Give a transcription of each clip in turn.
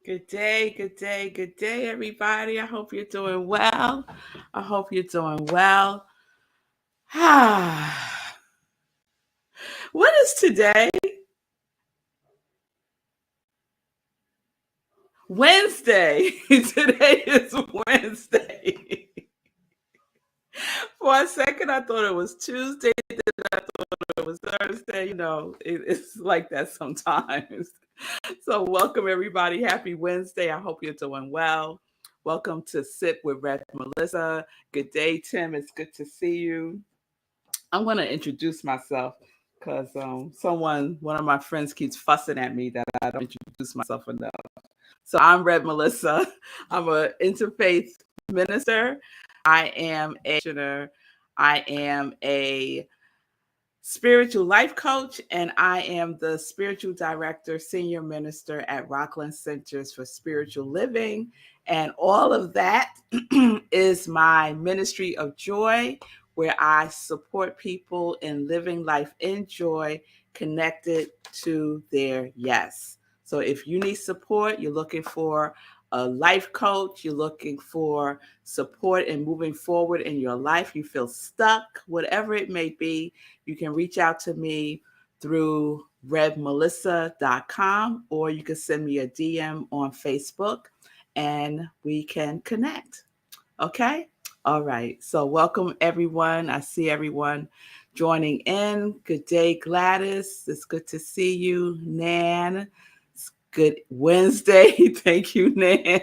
Good day, good day, good day, everybody. I hope you're doing well. I hope you're doing well. What is today? Wednesday. Today is Wednesday. For a second, I thought it was Tuesday. Then I thought it was Thursday. It's like that sometimes. So, welcome everybody. Happy Wednesday. I hope you're doing well. Welcome to Sip with Red Melissa. Good day, Tim. It's good to see you. I'm going to introduce myself because one of my friends keeps fussing at me that I don't introduce myself enough. So I'm Red Melissa. I'm an interfaith minister. I am a spiritual life coach, and I am the spiritual director, senior minister at Rockland Centers for Spiritual Living. And all of that is my ministry of joy, where I support people in living life in joy, connected to their yes. So if you need support, you're looking for a life coach, you're looking for support in moving forward in your life, you feel stuck, whatever it may be, you can reach out to me through revmelissa.com, or you can send me a DM on Facebook and we can connect. Okay? All right. So welcome everyone. I see everyone joining in. Good day, Gladys. It's good to see you. Nan. It's good Wednesday. Thank you, Nan.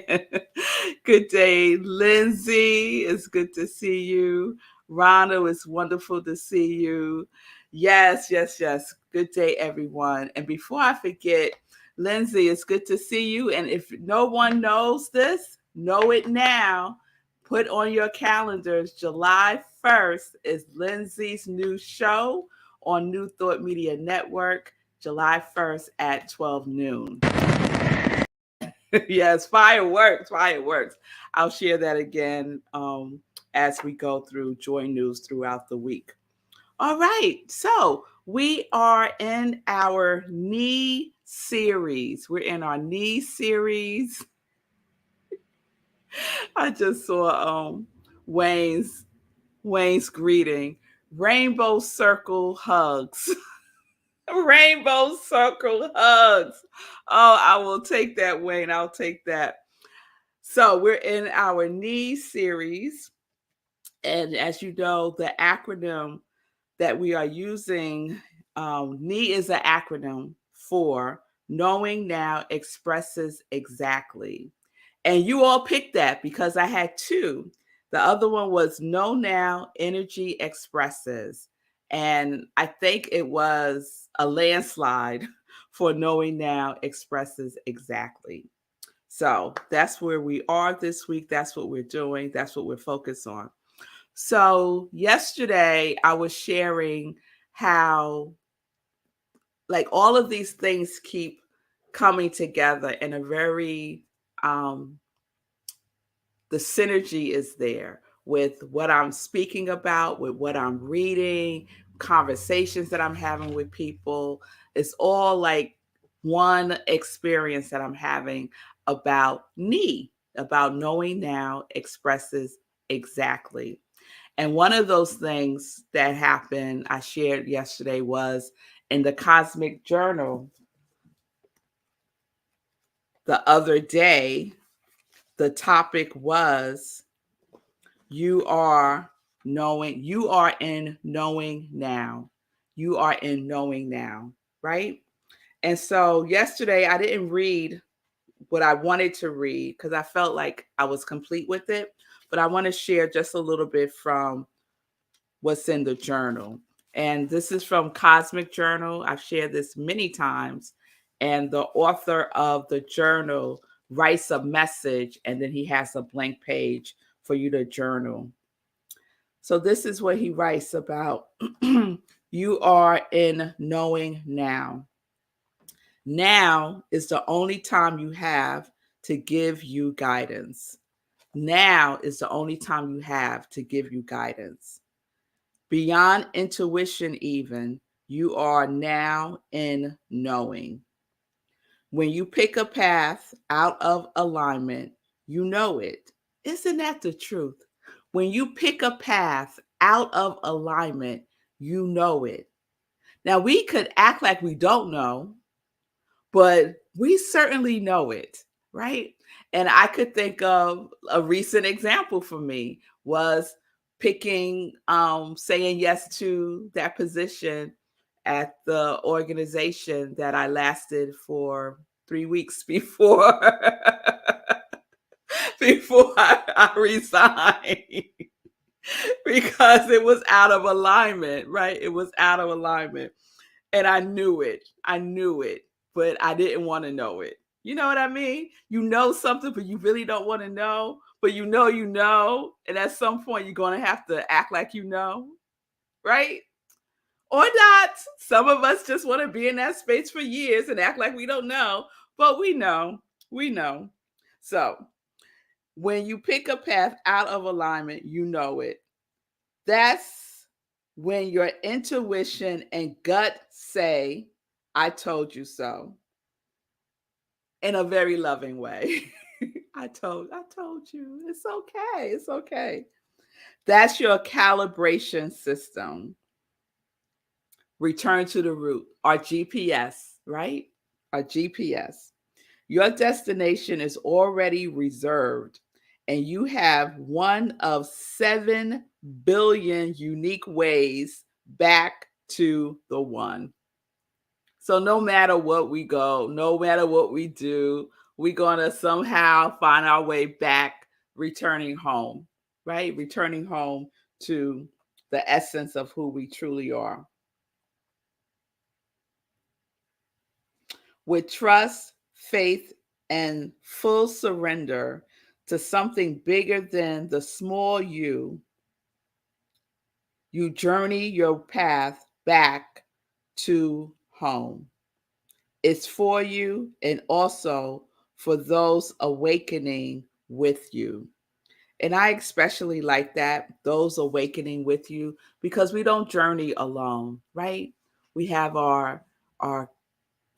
Good day, Lindsay. It's good to see you. Rhonda, it's wonderful to see you. Yes, yes, yes. Good day, everyone. And before I forget, Lindsay, it's good to see you. And if no one knows this, know it now. Put on your calendars, July 1st is Lindsay's new show on New Thought Media Network, July 1st at 12 noon. Yes, fireworks, fireworks. I'll share that again as we go through Joy News throughout the week. All right, so we are in our knee series. We're in our knee series. I just saw Wayne's greeting. Rainbow circle hugs. Rainbow circle hugs. Oh, I will take that, Wayne. I'll take that. So we're in our knee series. And as you know, the acronym that we are using, knee is an acronym for Knowing Now Expresses Exactly. And you all picked that because I had two. The other one was Know Now Energy Expresses. And I think it was a landslide for Knowing Now Expresses Exactly. So that's where we are this week. That's what we're doing. That's what we're focused on. So yesterday I was sharing how like all of these things keep coming together in a very the synergy is there with what I'm speaking about, with what I'm reading, conversations that I'm having with people. It's all like one experience that I'm having about me, about knowing now expresses exactly. And one of those things that happened, I shared yesterday, was in the Cosmic Journal the other day. The topic was you are in knowing now. You are in knowing now, right? And so yesterday I didn't read what I wanted to read because I felt like I was complete with it. But I want to share just a little bit from what's in the journal. And this is from Cosmic Journal. I've shared this many times. And the author of the journal writes a message, and then he has a blank page for you to journal. So this is what he writes about. You are in knowing now. Now is the only time you have to give you guidance. Now is the only time you have to give you guidance. Beyond intuition, even, you are now in knowing. When you pick a path out of alignment, you know it. Isn't that the truth? When you pick a path out of alignment, you know it. Now, we could act like we don't know, but we certainly know it, right? And I could think of a recent example for me was saying yes to that position at the organization that I lasted for 3 weeks before before I resigned because it was out of alignment, right? It was out of alignment. And I knew it. I knew it, but I didn't want to know it. You know what I mean? You know something, but you really don't want to know, but you know. And at some point, you're going to have to act like you know, right? Or not. Some of us just want to be in that space for years and act like we don't know, but we know. We know. So when you pick a path out of alignment, you know it. That's when your intuition and gut say, I told you so, in a very loving way. I told you. It's okay. It's okay. That's your calibration system. Return to the root, our GPS, right? Our GPS. Your destination is already reserved, and you have one of 7 billion unique ways back to the one. So no matter what we go, no matter what we do, we're going to somehow find our way back, returning home, right? Returning home to the essence of who we truly are. With trust, faith, and full surrender to something bigger than the small you journey your path back to home. It's for you and also for those awakening with you. And I especially like that, those awakening with you, because we don't journey alone, right? We have our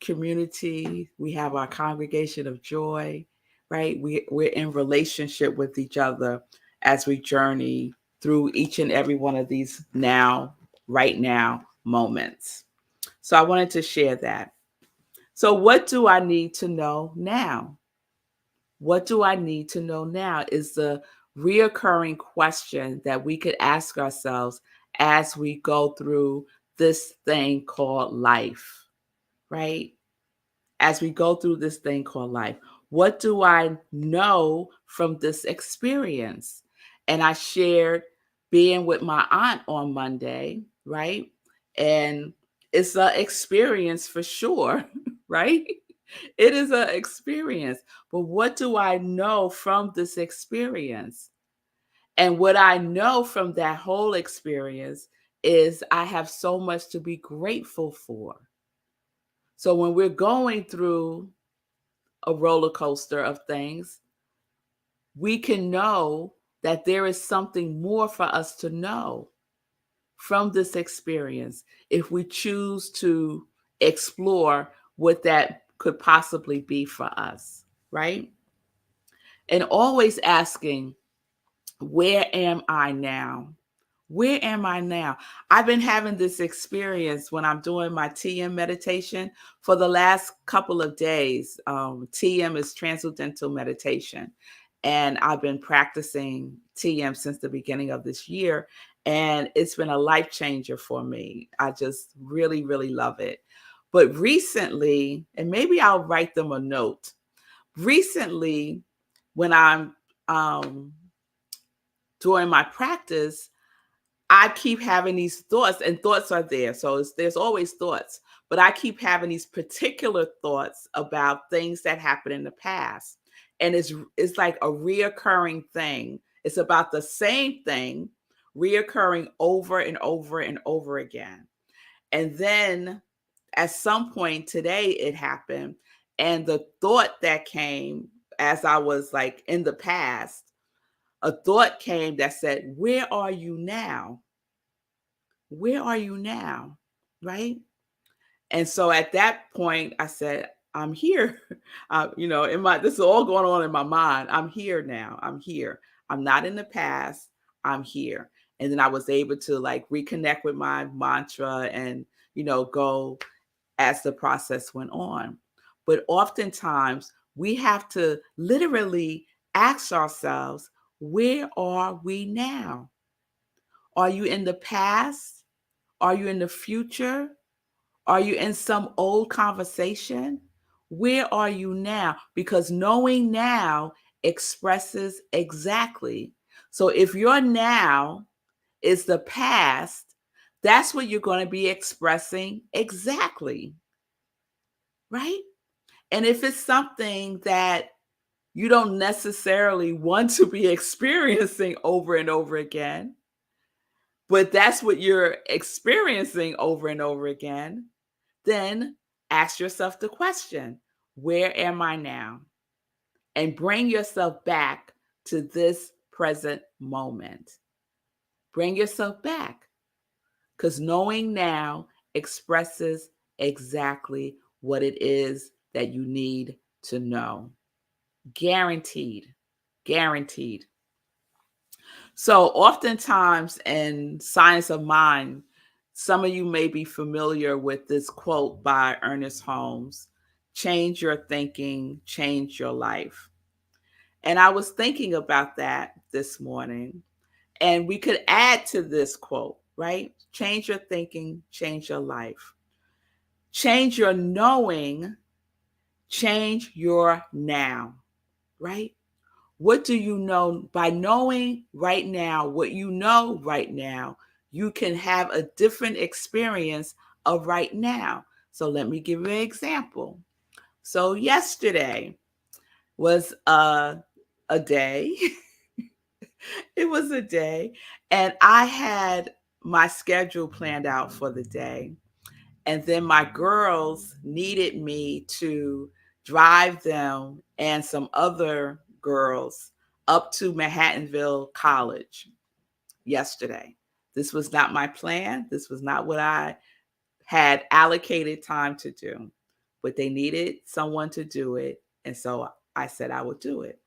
community, we have our congregation of joy, right? We're in relationship with each other as we journey through each and every one of these right now moments. So I wanted to share that. So, what do I need to know now? What do I need to know now is the reoccurring question that we could ask ourselves as we go through this thing called life, right? As we go through this thing called life. What do I know from this experience? And I shared being with my aunt on Monday, right? And it's an experience for sure, right? It is an experience. But what do I know from this experience? And what I know from that whole experience is I have so much to be grateful for. So when we're going through a roller coaster of things, we can know that there is something more for us to know from this experience if we choose to explore what that could possibly be for us, right? And always asking, where am I now? Where am I now? I've been having this experience when I'm doing my TM meditation for the last couple of days. TM is transcendental meditation. And I've been practicing TM since the beginning of this year. And it's been a life changer for me. I just really, really love it. But recently, and maybe I'll write them a note. Recently, when I'm doing my practice, I keep having these thoughts, and thoughts are there. So there's always thoughts, but I keep having these particular thoughts about things that happened in the past. And it's like a reoccurring thing. It's about the same thing reoccurring over and over and over again. And then at some point today, it happened. And the thought that came as I was like in the past, a thought came that said, where are you now? Where are you now? Right? And so at that point, I said, I'm here. This is all going on in my mind. I'm here now. I'm here. I'm not in the past. I'm here. And then I was able to like reconnect with my mantra and, go as the process went on. But oftentimes we have to literally ask ourselves, where are we now? Are you in the past? Are you in the future? Are you in some old conversation? Where are you now? Because knowing now expresses exactly. So if your now is the past, that's what you're going to be expressing exactly, right? And if it's something that you don't necessarily want to be experiencing over and over again, but that's what you're experiencing over and over again, then ask yourself the question, where am I now? And bring yourself back to this present moment. Bring yourself back because knowing now expresses exactly what it is that you need to know. Guaranteed. Guaranteed. So, oftentimes in Science of Mind, some of you may be familiar with this quote by Ernest Holmes: change your thinking, change your life. And I was thinking about that this morning, and we could add to this quote, right? Change your thinking, change your life. Change your knowing, change your now, right? What do you know? By knowing right now what you know right now, you can have a different experience of right now. So let me give you an example. So yesterday was a day. It was a day, and I had my schedule planned out for the day. And then my girls needed me to drive them and some other girls up to Manhattanville College yesterday. This was not my plan. This was not what I had allocated time to do, but they needed someone to do it. And so I said I would do it.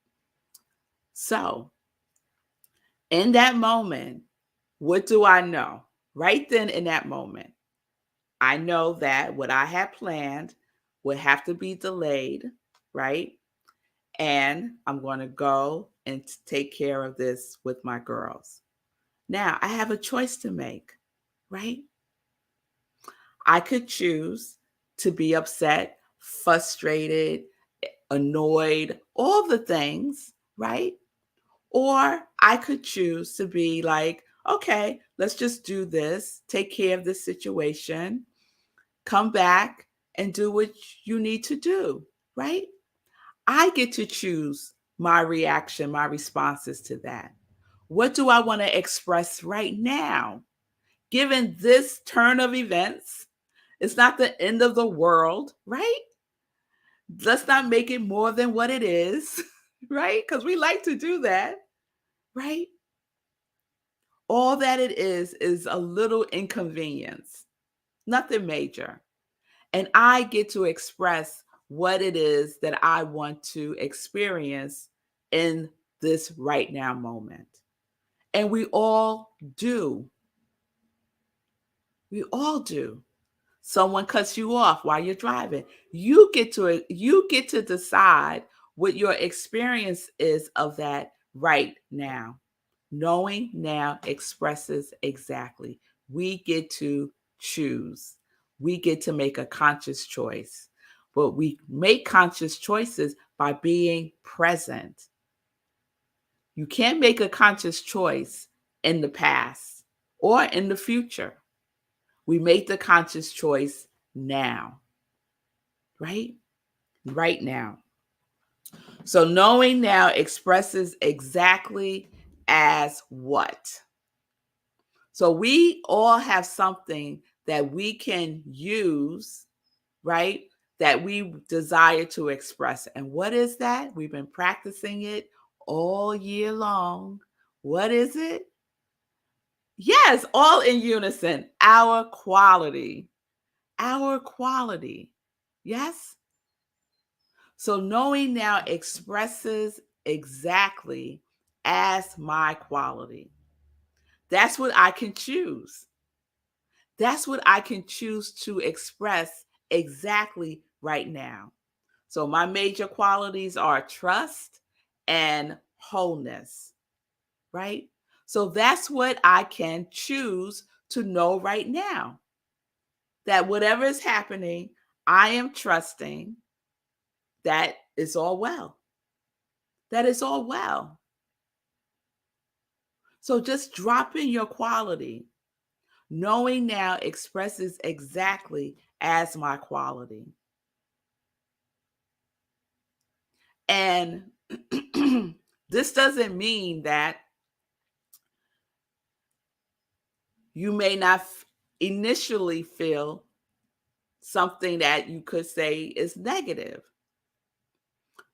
So in that moment, what do I know? Right then in that moment, I know that what I had planned would have to be delayed, right? And I'm going to go and take care of this with my girls. Now, I have a choice to make, right? I could choose to be upset, frustrated, annoyed, all the things, right? Or I could choose to be like, okay, let's just do this, take care of this situation, come back and do what you need to do, right? I get to choose my reaction, my responses to that. What do I want to express right now? Given this turn of events, it's not the end of the world, right? Let's not make it more than what it is, right? Because we like to do that, right? All that it is a little inconvenience, nothing major. And I get to express what it is that I want to experience in this right now moment. And we all do. We all do. Someone cuts you off while you're driving. You get to decide what your experience is of that right now. Knowing now expresses exactly. We get to choose. We get to make a conscious choice. But we make conscious choices by being present. You can't make a conscious choice in the past or in the future. We make the conscious choice now, right? Right now. So knowing now expresses exactly as what? So we all have something that we can use, right? That we desire to express. And what is that? We've been practicing it all year long. What is it? Yes, all in unison. Our quality. Our quality. Yes? So knowing now expresses exactly as my quality. That's what I can choose. That's what I can choose to express exactly right now. So my major qualities are trust and wholeness, right? So that's what I can choose to know right now. That whatever is happening, I am trusting that it's all well. That it's all well. So just drop in your quality. Knowing now expresses exactly as my quality. And this doesn't mean that you may not initially feel something that you could say is negative.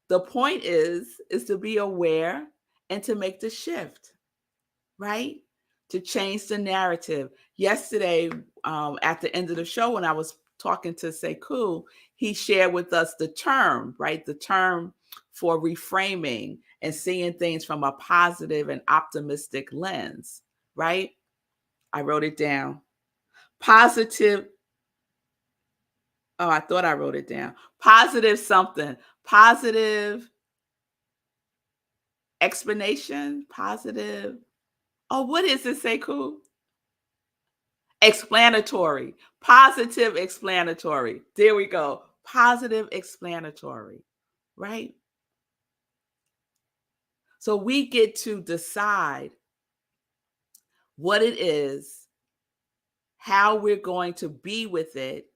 The point is to be aware and to make the shift, right? To change the narrative. Yesterday, at the end of the show, when I was talking to Sekou, he shared with us the term, right? The term for reframing and seeing things from a positive and optimistic lens, right? I wrote it down. Positive. Oh, I thought I wrote it down. Positive something. Positive explanation. Positive. Oh, what is it, Sekou? Explanatory. Positive explanatory. There we go. Positive explanatory, right? So we get to decide what it is, how we're going to be with it,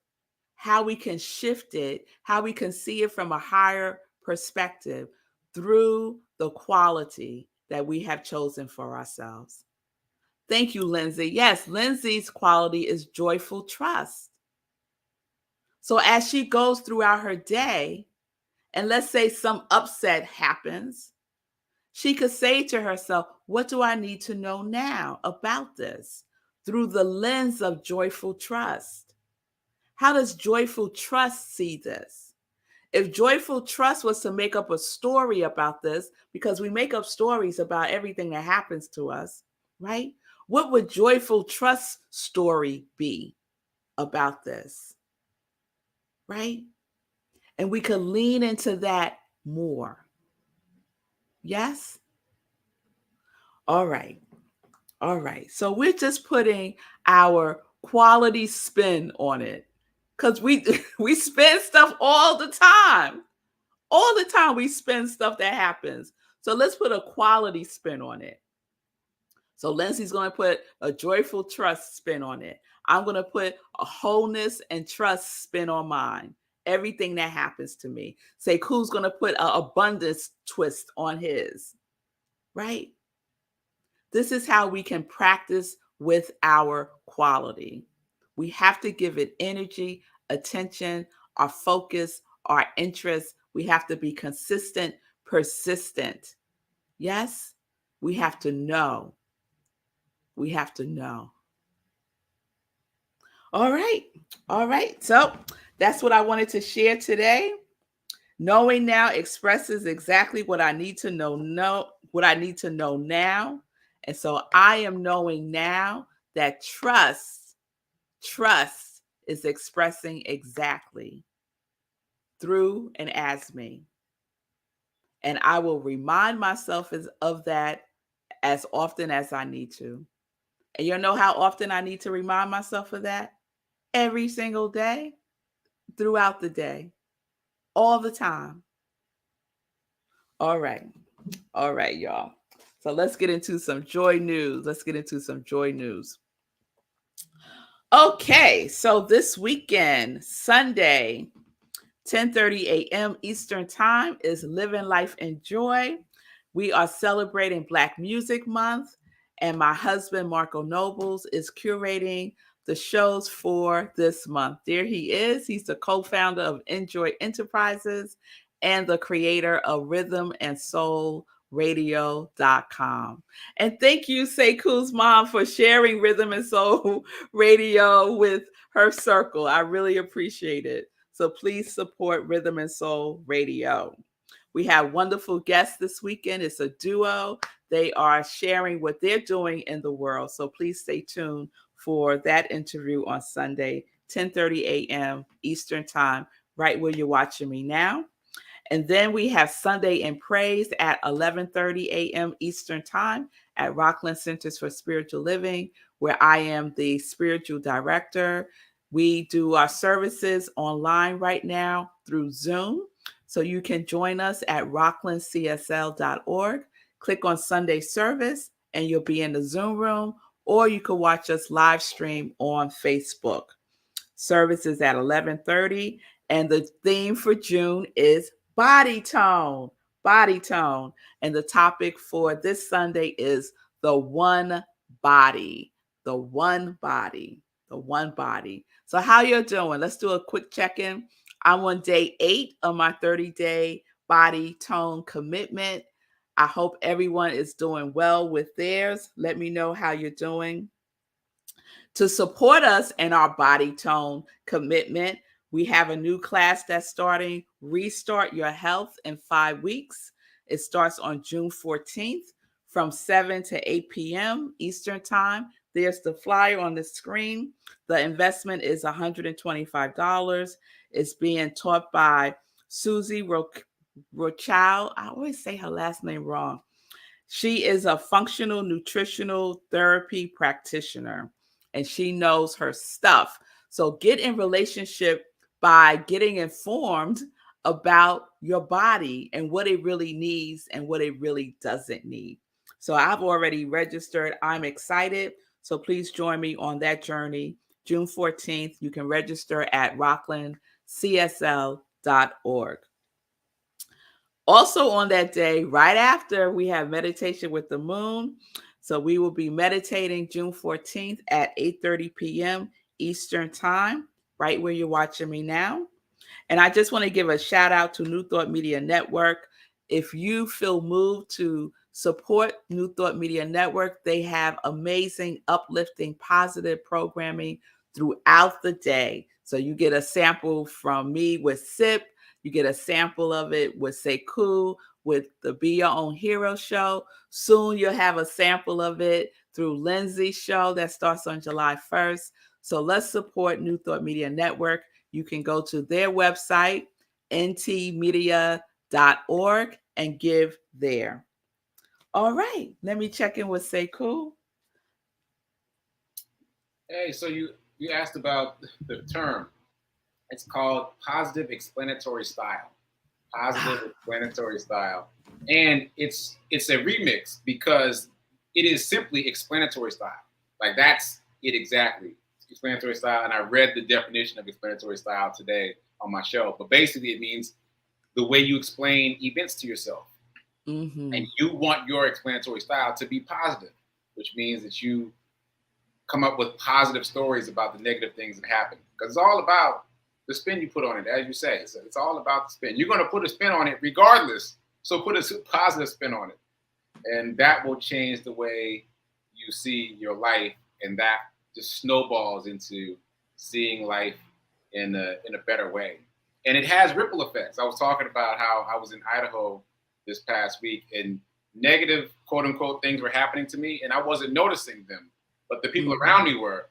how we can shift it, how we can see it from a higher perspective through the quality that we have chosen for ourselves. Thank you, Lindsay. Yes, Lindsay's quality is joyful trust. So as she goes throughout her day, and let's say some upset happens, she could say to herself, what do I need to know now about this? Through the lens of joyful trust. How does joyful trust see this? If joyful trust was to make up a story about this, because we make up stories about everything that happens to us, right? What would joyful trust story be about this, right? And we could lean into that more. Yes? All right. All right. So we're just putting our quality spin on it. Cuz we we spend stuff all the time. All the time we spend stuff that happens. So let's put a quality spin on it. So Lindsay's going to put a joyful trust spin on it. I'm going to put a wholeness and trust spin on mine. Everything that happens to me. Say, who's going to put an abundance twist on his, right? This is how we can practice with our quality. We have to give it energy, attention, our focus, our interest. We have to be consistent, persistent. Yes, we have to know. We have to know. All right. All right. So that's what I wanted to share today. Knowing now expresses exactly what I need to know what I need to know now. And so I am knowing now that trust is expressing exactly through and as me. And I will remind myself of that as often as I need to. And you know how often I need to remind myself of that? Every single day, throughout the day, all the time. All right. All right, y'all. So let's get into some joy news. Let's get into some joy news. Okay, so this weekend, Sunday, 10:30 a.m. Eastern Time is Living Life in Joy. We are celebrating Black Music Month, and my husband, Marco Nobles, is curating the shows for this month. There he is. He's the co-founder of Enjoy Enterprises and the creator of Rhythm and Soul radio.com. And thank you, Sekou's mom, for sharing Rhythm and Soul Radio with her circle. I really appreciate it. So please support Rhythm and Soul Radio. We have wonderful guests this weekend. It's a duo. They are sharing what they're doing in the world. So please stay tuned for that interview on Sunday, 10:30 a.m. Eastern Time, right where you're watching me now. And then we have Sunday in Praise at 11:30 a.m. Eastern Time at Rockland Centers for Spiritual Living, where I am the spiritual director. We do our services online right now through Zoom. So you can join us at rocklandcsl.org. Click on Sunday service and you'll be in the Zoom room, or you can watch us live stream on Facebook. Service is at 11:30, and the theme for June is body tone. Body tone. And the topic for this Sunday is the one body. The one body. The one body. So how you're doing? Let's do a quick check-in. I'm on day 8 of my 30-day body tone commitment. I hope everyone is doing well with theirs. Let me know how you're doing. To support us in our body tone commitment, we have a new class that's starting, Restart Your Health in 5 weeks. It starts on June 14th from 7 to 8 p.m. Eastern Time. There's the flyer on the screen. The investment is $125. It's being taught by Susie Rochow. I always say her last name wrong. She is a functional nutritional therapy practitioner, and she knows her stuff. So get in relationship by getting informed about your body and what it really needs and what it really doesn't need. So I've already registered. I'm excited. So please join me on that journey. June 14th, you can register at rocklandcsl.org. Also on that day, right after, we have meditation with the moon. So we will be meditating June 14th at 8:30 p.m. Eastern Time, right where you're watching me now. And I just want to give a shout out to New Thought Media Network. If you feel moved to support New Thought Media Network, they have amazing, uplifting, positive programming throughout the day. So you get a sample from me with SIP. You get a sample of it with Sekou, with the Be Your Own Hero show. Soon you'll have a sample of it through Lindsay's show that starts on July 1st. So let's support New Thought Media Network. You can go to their website, ntmedia.org, and give there. All right, let me check in with Sekou. Hey, so you asked about the term. It's called positive explanatory style. Positive explanatory style. And it's a remix because it is simply explanatory style. Like that's it exactly. Explanatory style. And I read the definition of explanatory style today on my show. But basically it means the way you explain events to yourself. Mm-hmm. And you want your explanatory style to be positive, which means that you come up with positive stories about the negative things that happen. Because it's all about the spin you put on it, as you say. So it's all about the spin. You're going to put a spin on it regardless. So put a positive spin on it. And that will change the way you see your life. And that just snowballs into seeing life in a better way. And it has ripple effects. I was talking about how I was in Idaho this past week and negative, quote unquote, things were happening to me. And I wasn't noticing them. But the people around me were.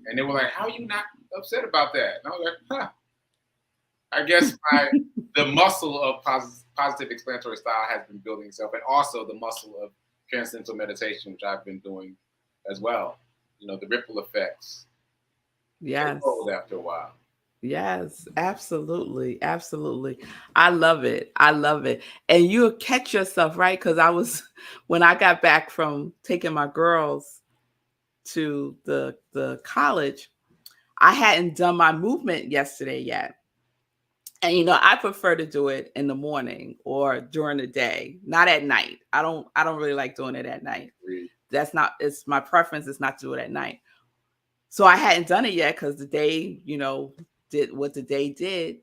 And they were like, how are you not upset about that? And I was like, huh. I guess the muscle of positive explanatory style has been building itself, and also the muscle of transcendental meditation, which I've been doing as well. You know, the ripple effects. Yes. After a while. Yes, absolutely. Absolutely. I love it. I love it. And you'll catch yourself, right? Because when I got back from taking my girls to the college, I hadn't done my movement yesterday yet. And I prefer to do it in the morning or during the day, not at night. I don't really like doing it at night. It's my preference is not to do it at night. So I hadn't done it yet because the day, did what the day did.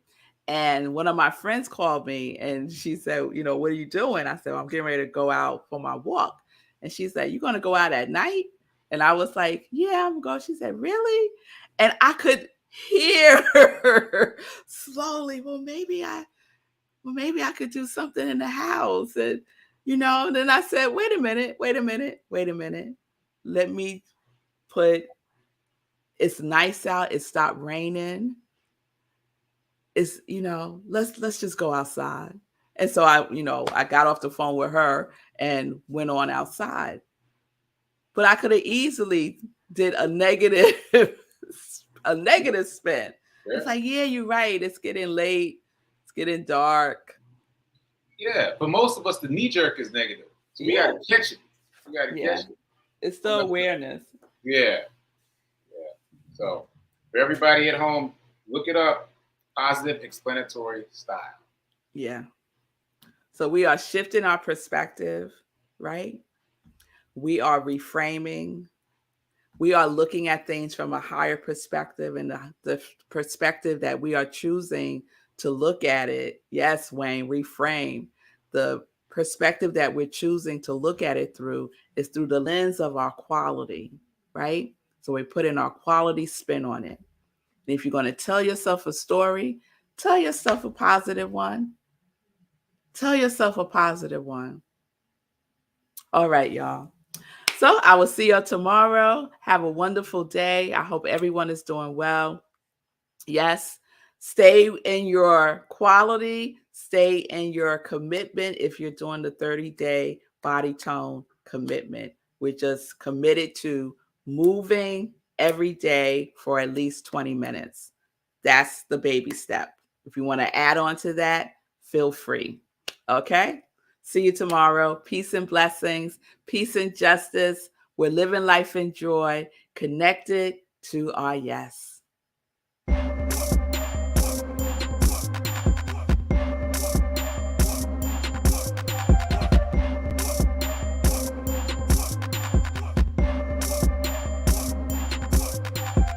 And one of my friends called me and she said, what are you doing? I said, well, I'm getting ready to go out for my walk. And she said, you going to go out at night? And I was like, yeah, I'm going. She said, really? And I could here slowly. Maybe I could do something in the house. And, then I said, wait a minute, wait a minute, wait a minute. Let me put, it's nice out. It stopped raining. Let's just go outside. And so I got off the phone with her and went on outside. But I could have easily did a negative a negative spin. Yeah. It's like, yeah, you're right. It's getting late. It's getting dark. Yeah, for most of us, the knee jerk is negative. So we gotta catch it. We gotta catch it. It's the awareness. Yeah. So for everybody at home, look it up. Positive explanatory style. Yeah. So we are shifting our perspective, right? We are reframing. We are looking at things from a higher perspective, and the perspective that we are choosing to look at it. Yes, Wayne, reframe. The perspective that we're choosing to look at it through is through the lens of our quality, right? So we put in our quality spin on it. And if you're going to tell yourself a story, tell yourself a positive one. Tell yourself a positive one. All right, y'all. So I will see y'all tomorrow. Have a wonderful day. I hope everyone is doing well. Yes, stay in your quality, stay in your commitment. If you're doing the 30-day body tone commitment, we're just committed to moving every day for at least 20 minutes. That's the baby step. If you want to add on to that, feel free. Okay? See you tomorrow. Peace and blessings, peace and justice. We're living life in joy, connected to our yes.